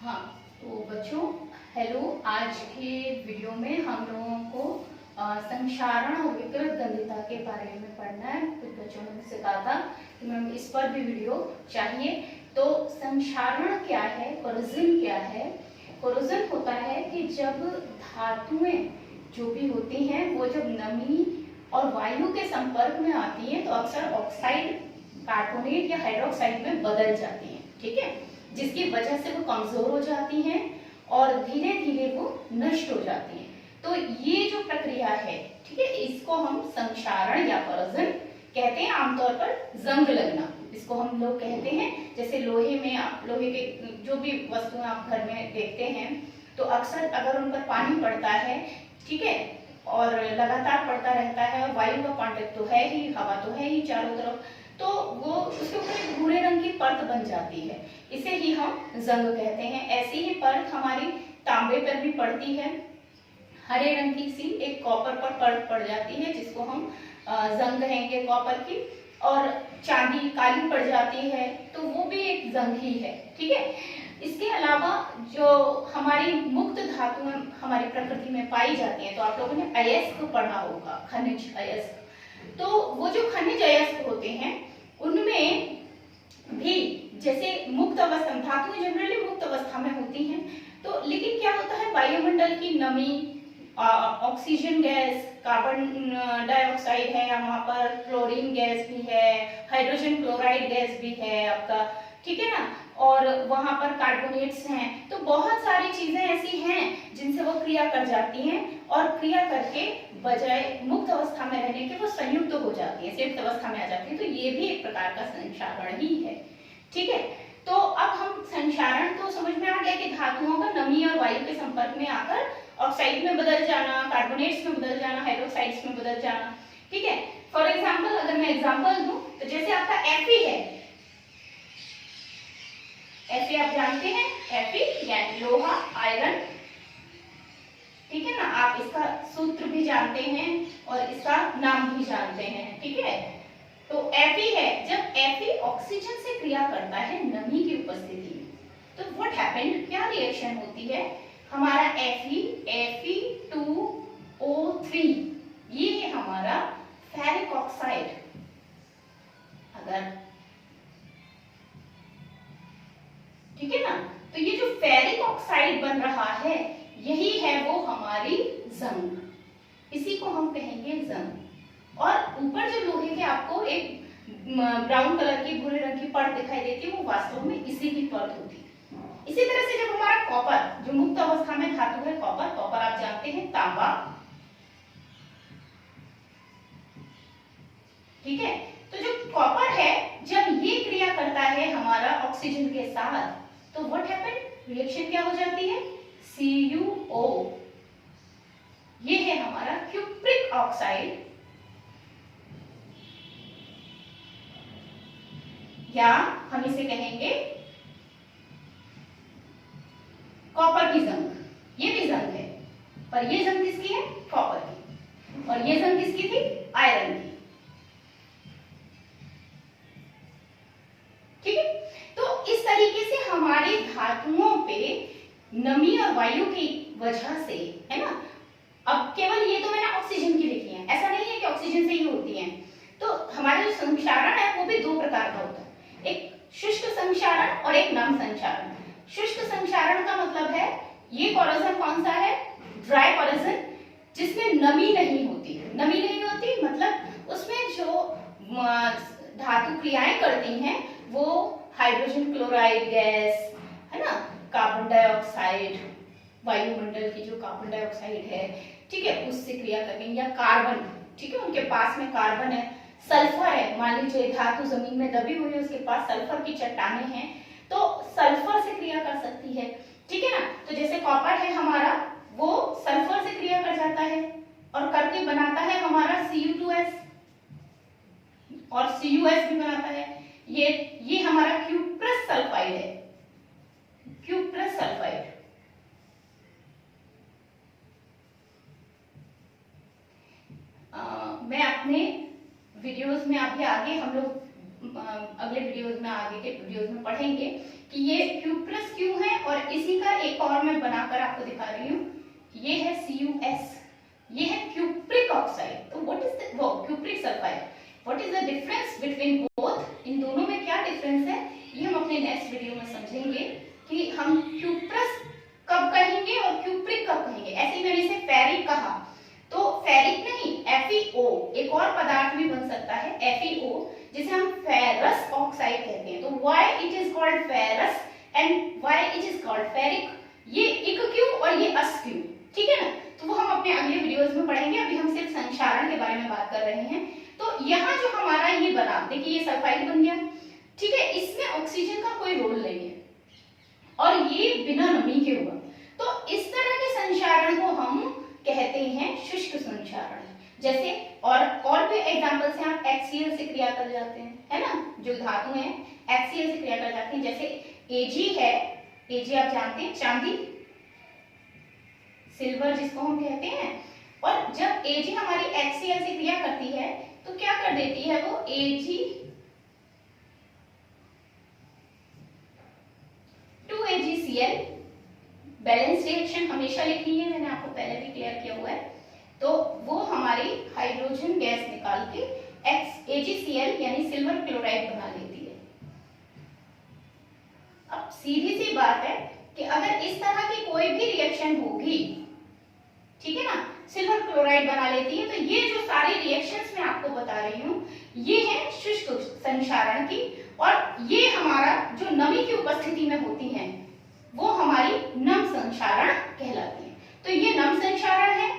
हाँ, तो बच्चों हेलो। आज के वीडियो में हम लोगों को संक्षारण और विकृत गंधिता के बारे में पढ़ना है। कुछ बच्चों ने मुझसे कहा था कि मैम इस पर भी वीडियो चाहिए। तो संक्षारण क्या है, कोरोजन क्या है? कोरोजन होता है कि जब धातुएं जो भी होती हैं वो जब नमी और वायु के संपर्क में आती हैं तो अक्सर ऑक्साइड, कार्बोनेट या हाइड्रोक्साइड में बदल जाती हैं, ठीक है, जिसकी वजह से वो कमजोर हो जाती हैं और धीरे धीरे वो नष्ट हो जाती हैं। तो ये जो प्रक्रिया है, ठीक है, इसको हम संक्षारण या कोरोजन कहते हैं। आमतौर पर जंग लगना इसको हम लोग कहते हैं। जैसे लोहे में आप लोहे के जो भी वस्तुएं आप घर में देखते हैं तो अक्सर अगर उन पर पानी पड़ता है, ठीक है, और लगातार पड़ता रहता है और वायु का कांटेक्ट तो है ही, हवा तो है ही चारों तरफ, तो वो उसके ऊपर एक भूरे रंग की परत बन जाती है। इसे ही हम जंग कहते हैं। ऐसी ही परत हमारी तांबे पर भी पड़ती है। हरे रंग की सी एक कॉपर पर परत पड़ जाती है जिसको हम जंग कहेंगे कॉपर की। और चांदी काली पड़ जाती है तो वो भी एक जंग ही है, ठीक है। इसके अलावा जो हमारी मुक्त धातुएं हमारी प्रकृति में पाई जाती हैं, तो आप लोगों ने अयस्क पढ़ा होगा, खनिज अयस्क। तो वो जो खनिज अयस्क होते हैं उनमें भी जैसे मुक्त अवस्था, धातुएं जनरली मुक्त अवस्था में होती हैं, तो लेकिन क्या होता है, वायुमंडल की नमी, ऑक्सीजन गैस, कार्बन डाइऑक्साइड है, वहां पर क्लोरीन गैस भी है, हाइड्रोजन क्लोराइड गैस भी है आपका, ठीक है ना, और वहां पर कार्बोनेट्स हैं। तो बहुत सारी चीजें ऐसी हैं जिनसे वो क्रिया कर जाती हैं और क्रिया करके बजाय मुक्त अवस्था में रहने के वो संयुक्त हो जाती है, संयुक्त अवस्था में आ जाती है। तो ये भी एक प्रकार का संक्षारण ही है, ठीक है। तो अब हम संक्षारण तो समझ में आ गया कि धातुओं का नमी और वायु के संपर्क में आकर ऑक्साइड में बदल जाना, कार्बोनेट्स में बदल जाना, हाइड्रोक्साइड्स में बदल जाना, ठीक है। फॉर एग्जाम्पल अगर मैं एग्जाम्पल दूं तो जैसे आपका Fe है, Fe आप जानते हैं, Fe यानी लोहा, आयरन, ठीक है ना, आप इसका सूत्र भी जानते हैं और इसका नाम भी जानते हैं, ठीक है। तो Fe है, जब Fe ऑक्सीजन से क्रिया करता है नमी की उपस्थिति में, तो व्हाट हैपेंड, क्या रिएक्शन होती है, हमारा Fe2O3 ये है हमारा फेरिक ऑक्साइड। अगर ठीक है ना, तो ये जो फेरिक ऑक्साइड बन रहा है यही है वो हमारी जंग, इसी को हम कहेंगे जंग। और ऊपर जो लोहे के आपको एक ब्राउन कलर की, भूरे रंग की परत दिखाई देती है वो वास्तव में इसी की परत होती है। इसी तरह से जब हमारा कॉपर, जो मुक्त अवस्था में धातु है कॉपर, कॉपर आप जानते हैं तांबा, ठीक है। तो जो कॉपर है जब ये क्रिया करता है हमारा ऑक्सीजन के साथ तो व्हाट हैपेंड, रिएक्शन क्या हो जाती है, CuO, ये है हमारा क्यूप्रिक ऑक्साइड, या हम इसे कहेंगे कॉपर की जंग। ये भी जंग है पर ये जंग किसकी है, कॉपर की, और ये जंग किसकी थी, आयरन की, ठीक है। तो इस तरीके से हमारी धातुओं पे नमी और वायु की वजह से, है ना, अब केवल ये तो मैंने ऑक्सीजन की लिखी है, ऐसा नहीं है कि ऑक्सीजन से ही होती है। तो हमारा जो संक्षारण है वो भी दो प्रकार का होता है, एक शुष्क संक्षारण और एक नम संक्षारण। शुष्क संक्षारण का मतलब है ये कोरोजन कौन सा है, ड्राई कोरोजन, जिसमें नमी नहीं होती। नमी नहीं होती मतलब उसमें जो धातु क्रियाएं करती हैं वो हाइड्रोजन क्लोराइड गैस, है ना, कार्बन डाइऑक्साइड, वायुमंडल की जो कार्बन डाइऑक्साइड है, ठीक है, उससे क्रिया करके, या कार्बन, ठीक है, उनके पास में कार्बन है, सल्फर है, मान लीजिए धातु जमीन में दबी हुई है, उसके पास सल्फर की चट्टानें हैं तो सल्फर से क्रिया कर सकती है, ठीक है ना। तो जैसे कॉपर है हमारा, वो सल्फर से क्रिया कर जाता है और करके बनाता है हमारा Cu2S, और CuS भी बनाता है। ये हमारा क्यूप्रस सल्फाइड है, क्यूप्रस सल्फाइड। मैं अपने वीडियोस में अभी आगे हम लोग अगले वीडियोज में, आगे के वीडियोज में पढ़ेंगे कि ये क्यूप्रस क्यों है। और इसी का एक और मैं बनाकर आपको दिखा रही हूँ, ये है CuS, ये है क्यूप्रिक ऑक्साइड। तो व्हाट इज वो cupric sulphide, what is the difference between both, इन दोनों में क्या डिफरेंस है, ये हम अपने नेक्स्ट वीडियो में समझेंगे कि हम क्यूप्रस कब कहेंगे और क्यूप्रिक कब कहेंगे। ऐसे ही मैंने इसे फेरिक कहा, तो फेरिक नहीं FeO, एक और पदार्थ भी बन सकता है FeO, जिसे हम फेरस ऑक्साइड कहते हैं। तो why it is called ferrous and why it is called ferric, ये इक क्यों और ये अस क्यों, ठीक है ना। तो वो हम अपने अगले वीडियोस में पढ़ेंगे। अभी हम सिर्फ संक्षारण के बारे में बात कर रहे हैं। तो यहाँ जो हमारा ये बना, देखिए ये सल्फाइड बन गया, ठीक है, इसमें ऑक्सीजन का कोई रोल नहीं है और ये बिना नमी के हुआ। तो इस तरह के संक्षारण को हम कहते हैं शुष्क संक्षारण। जैसे और भी एग्जांपल से आप HCl से क्रिया कर जाते हैं, है ना, जो धातु है HCl से क्रिया कर जाते हैं। जैसे Ag है, Ag आप जानते हैं चांदी, सिल्वर जिसको हम कहते हैं। और जब Ag हमारी HCl से क्रिया करती है तो क्या कर देती है वो, Ag2AgCl, बैलेंस रिएक्शन हमेशा लिखनी है, मैंने आपको पहले भी क्लियर किया हुआ है। तो वो हमारी हाइड्रोजन गैस निकाल के AgCl यानी सिल्वर क्लोराइड बना लेती है। अब सीधी सी बात है कि अगर इस तरह की कोई भी रिएक्शन होगी, ठीक है ना, सिल्वर क्लोराइड बना लेती है, तो ये जो सारी रिएक्शंस मैं आपको बता रही हूँ ये है शुष्क संक्षारण की। और ये हमारा जो नमी की उपस्थिति में होती है वो हमारी नम संक्षारण कहलाती है। तो ये नम संक्षारण है,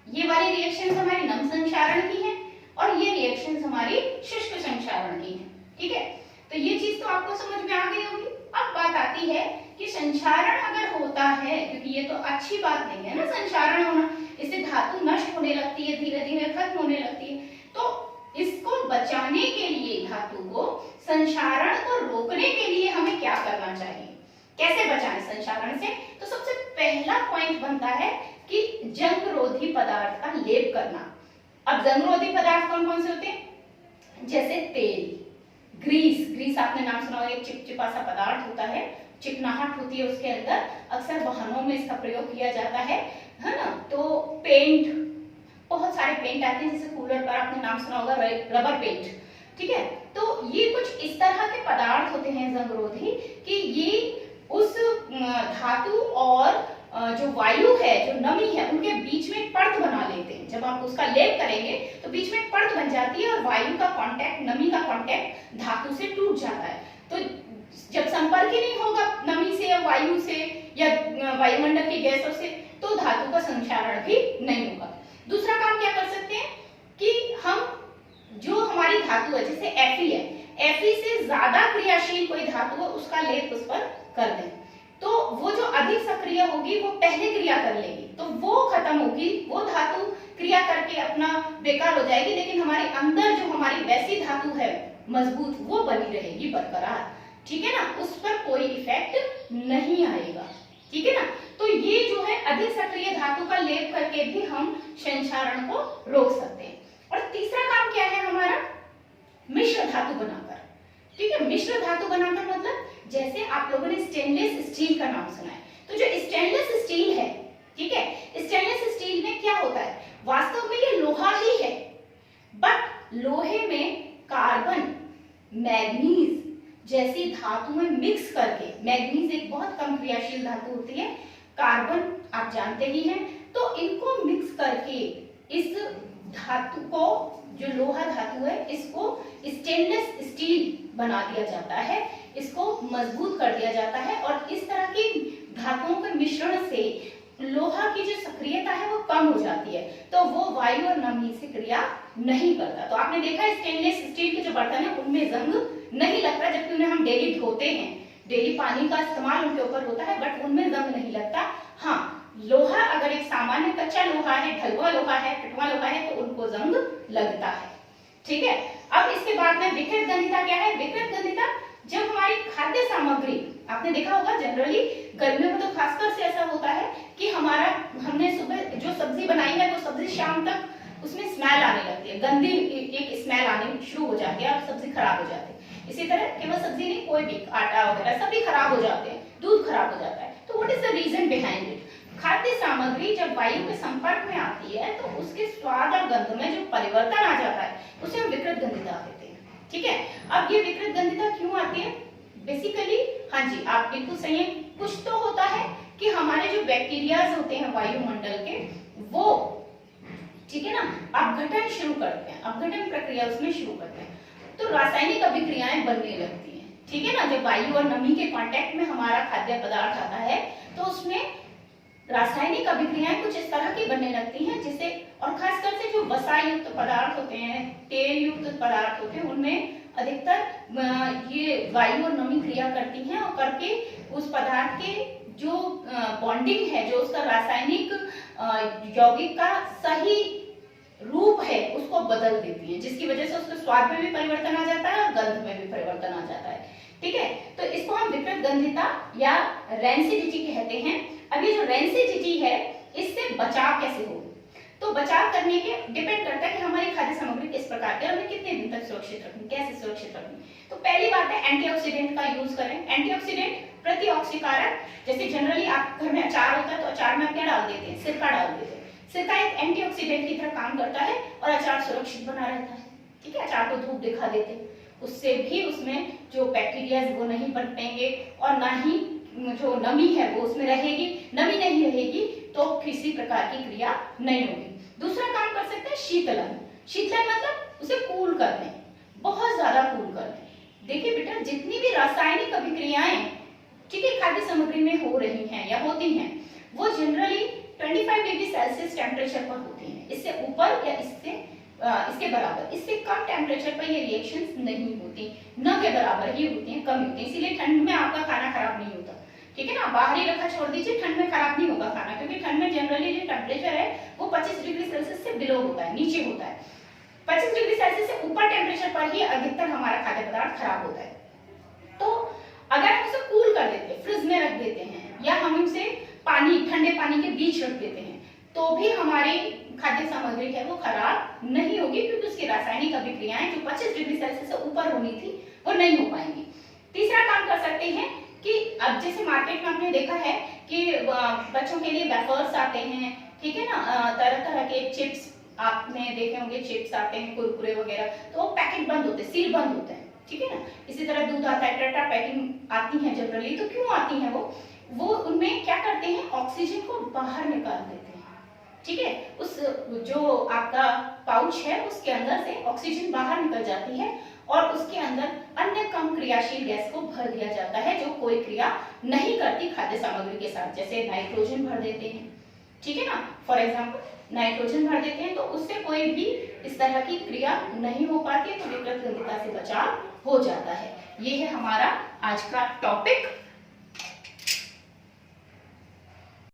ये वाली रिएक्शंस हमारी नम संक्षारण की है और ये रिएक्शंस हमारी शुष्क संक्षारण की है, ठीक है। तो ये चीज तो आपको समझ में आ गई होगी। अब बात आती है कि संक्षारण अगर होता है, क्योंकि ये तो अच्छी बात नहीं है ना संक्षारण होना, इससे धातु नष्ट होने लगती है, धीरे धीरे खत्म होने लगती है। तो इसको बचाने के लिए, धातु को संक्षारण को रोकने के लिए हमें क्या करना चाहिए, कैसे बचाएं संक्षारण से। तो सबसे पहला पॉइंट बनता है कि जंगरोधी पदार्थ का लेप करना। अब जंगरोधी पदार्थ कौन कौन से होते हैं, जैसे तेल, ग्रीस आपने नाम सुना होगा, एक चिपचिपा सा पदार्थ होता है, चिकनाहट होती है उसके अंदर, अक्सर वाहनों में इसका प्रयोग किया जाता है ना। तो पेंट, बहुत सारे पेंट आते हैं, जैसे कूलर पर आपने नाम सुना होगा रबर पेंट, ठीक है। तो ये कुछ इस तरह के पदार्थ होते हैं जंगरोधी कि ये उस धातु और जो वायु है, जो नमी है, उनके बीच में पर्त बना लेते हैं। जब आप उसका लेप करेंगे तो बीच में पर्त बन जाती है और वायु का कांटेक्ट, नमी का कांटेक्ट धातु से टूट जाता है। तो जब संपर्क ही नहीं होगा नमी से या वायु से या वायुमंडल की गैसों से, तो धातु का संक्षारण भी नहीं होगा। दूसरा काम क्या कर सकते हैं कि हम जो हमारी धातु है, जैसे Fe है, Fe से ज्यादा क्रियाशील कोई धातु है, उसका लेप उस पर कर दें, तो वो जो अधिक सक्रिय होगी वो पहले क्रिया कर लेगी, तो वो खत्म होगी, वो धातु क्रिया करके अपना बेकार हो जाएगी। लेकिन हमारे अंदर जो हमारी वैसी धातु है मजबूत, वो बनी रहेगी बरकरार, ठीक है ना, उस पर कोई इफेक्ट नहीं आएगा, ठीक है ना। तो ये जो है अधिक सक्रिय धातु का लेप करके भी हम संक्षारण को रोक सकते हैं। और तीसरा काम क्या है हमारा, मिश्र धातु बनाकर, ठीक है। मिश्र धातु बनाकर मतलब जैसे आप लोगों ने स्टेनलेस स्टील का नाम सुना है, तो जो स्टेनलेस स्टील है, ठीक है, स्टेनलेस स्टील में क्या होता है, वास्तव में ये लोहा ही है, बट लोहे में कार्बन, मैग्नीज जैसी धातुएं मिक्स करके, मैग्नीज एक बहुत कम क्रियाशील धातु होती है, कार्बन आप जानते ही हैं, तो इनको मिक्स करके इस धातु को, जो लोहा धातु है, इसको स्टेनलेस स्टील बना दिया जाता है, इसको मजबूत कर दिया जाता है। और इस तरह की धातुओं के मिश्रण से लोहा की जो सक्रियता है वो कम हो जाती है, तो वो वायु और नमी से क्रिया नहीं करता। तो आपने देखा स्टेनलेस स्टील के जो बर्तन है उनमें जंग नहीं लगता, जबकि उन्हें हम डेली धोते हैं, डेली पानी का इस्तेमाल उनके ऊपर होता है, बट उनमें जंग नहीं लगता। हाँ, लोहा अगर एक सामान्य कच्चा लोहा है, ढलुआ लोहा है, पिटवा लोहा है, तो उनको जंग लगता है, ठीक है। अब इसके बाद में विकृत गंधिता क्या है, विकृत गंधिता जब हमारी खाद्य सामग्री, आपने देखा होगा जनरली गर्मियों में तो खासकर से ऐसा होता है कि हमने सुबह जो सब्जी बनाई है वो सब्जी शाम तक उसमें स्मेल आने लगती है, गंदी एक स्मेल आनी शुरू हो जाती है और सब्जी खराब हो जाती है। इसी तरह कोई भी आटा वगैरह सभी खराब हो जाते हैं, दूध खराब हो जाता है। तो what is the reason behind it? खाद्य सामग्री जब वायु के संपर्क में आती है तो उसके स्वाद और गंध में जो परिवर्तन आ जाता है उसे हम विकृत गंधिता कहते हैं। ठीक है, अब ये विकृत गंधिता क्यों आती है? बेसिकली हाँ जी, आप बिल्कुल सही है, कुछ तो होता है कि हमारे जो बैक्टीरियाज होते हैं वायुमंडल के, वो ठीक है ना, अपघटन शुरू करते हैं, अपघटन प्रक्रिया उसमें शुरू करते हैं, तो रासायनिक अभिक्रियाएं बनने लगती हैं। ठीक है ना, जब वायु और नमी के कांटेक्ट में हमारा खाद्य पदार्थ आता है तो उसमें रासायनिक अभिक्रियाएं कुछ इस तरह की बनने लगती हैं जिससे, और खासकर से जो वसा युक्त पदार्थ होते हैं, तेल युक्त पदार्थ होते हैं, उनमें अधिकतर ये वायु और नमी क्रिया करती हैं और करके उस पदार्थ के जो बॉन्डिंग है, जो उसका रासायनिक यौगिक का सही रूप है उसको बदल देती है, जिसकी वजह से उसके स्वाद में भी परिवर्तन आ जाता है और गंध में भी परिवर्तन आ जाता है। ठीक है, तो इसको हम विकृत गंधिता या रेंसिडिटी कहते हैं। अब ये जो रेंसिडिटी है, इससे बचाव कैसे हो? तो बचाव करने के डिपेंड करता है कि हमारी खाद्य सामग्री किस प्रकार की, हमें कितने दिन तक सुरक्षित रखनी, कैसे सुरक्षित रखनी। तो पहली बात है एंटीऑक्सीडेंट का यूज करें। एंटीऑक्सीडेंट प्रतिऑक्सीकारक, जैसे जनरली आप घर में अचार होता है तो अचार में आप क्या डाल देते हैं? सिरका डाल देते हैं। सिरका एक एंटीऑक्सीडेंट की तरह काम करता है और अचार सुरक्षित बना रहता है। ठीक है, अचार को धूप दिखा देते हैं, उससे भी उसमें जो बैक्टीरिया वो नहीं पनपेंगे और ना ही जो नमी है वो उसमें रहेगी। नमी नहीं रहेगी तो किसी प्रकार की क्रिया नहीं होगी। दूसरा काम कर सकते हैं शीतलन। शीतलन मतलब उसे कूल कर दें, बहुत ज्यादा कूल कर दें। देखिए बेटा, जितनी भी रासायनिक अभिक्रियाएं ठीक है खाद्य सामग्री में हो रही हैं या होती हैं, वो जनरली 25 डिग्री सेल्सियस टेम्परेचर पर होती हैं। इससे ऊपर या इसके बराबर, इससे कम टेम्परेचर पर ये रिएक्शंस नहीं होती, न के बराबर ही होती हैं, कम होती हैं। इसीलिए ठंड में आपका खाना खराब नहीं होता। ठीक है ना, बाहर ही रखा छोड़ दीजिए, ठंड में खराब नहीं होगा खाना, क्योंकि ठंड में जनरली जो टेम्परेचर है वो 25 डिग्री सेल्सियस से बिलो होता है, नीचे होता है। 25 डिग्री सेल्सियस से ऊपर टेम्परेचर पर ही अधिकतर हमारा खाद्य पदार्थ खराब होता है। तो अगर हम उसे कूल कर देते हैं, फ्रिज में रख देते हैं, या हम उसे ठंडे पानी के बीच रख देते हैं, तो भी हमारी खाद्य सामग्री है वो खराब नहीं होगी, क्योंकि उसकी रासायनिक अभिक्रियाएं जो 25 डिग्री सेल्सियस से ऊपर होनी थी वो नहीं हो पाएंगी। तीसरा काम कर सकते हैं कि अब जैसे मार्केट में आपने देखा है कि बच्चों के लिए वेफर्स आते हैं, ठीक है ना, तरह तरह के चिप्स आपने देखे होंगे, चिप्स आते हैं, कुरकुरे वगैरह, तो वो पैकेट बंद होते हैं, सील बंद होते हैं। ठीक है ना, इसी तरह दूध आता है, टेट्रा पैकिंग आती है जनरली। तो क्यों आती है वो उनमें क्या करते हैं, ऑक्सीजन को बाहर निकाल देते हैं। ठीक है, उस जो आपका पाउच है उसके अंदर से ऑक्सीजन बाहर निकल जाती है और उसके अंदर अन्य कम क्रियाशील गैस को भर दिया जाता है जो कोई क्रिया नहीं करती खाद्य सामग्री के साथ। जैसे नाइट्रोजन भर देते हैं, ठीक है ना, फॉर एग्जाम्पल नाइट्रोजन भर देते हैं, तो उससे कोई भी इस तरह की क्रिया नहीं हो पाती है, तो विकृत गंधिता से बचाव हो जाता है। ये है हमारा आज का टॉपिक।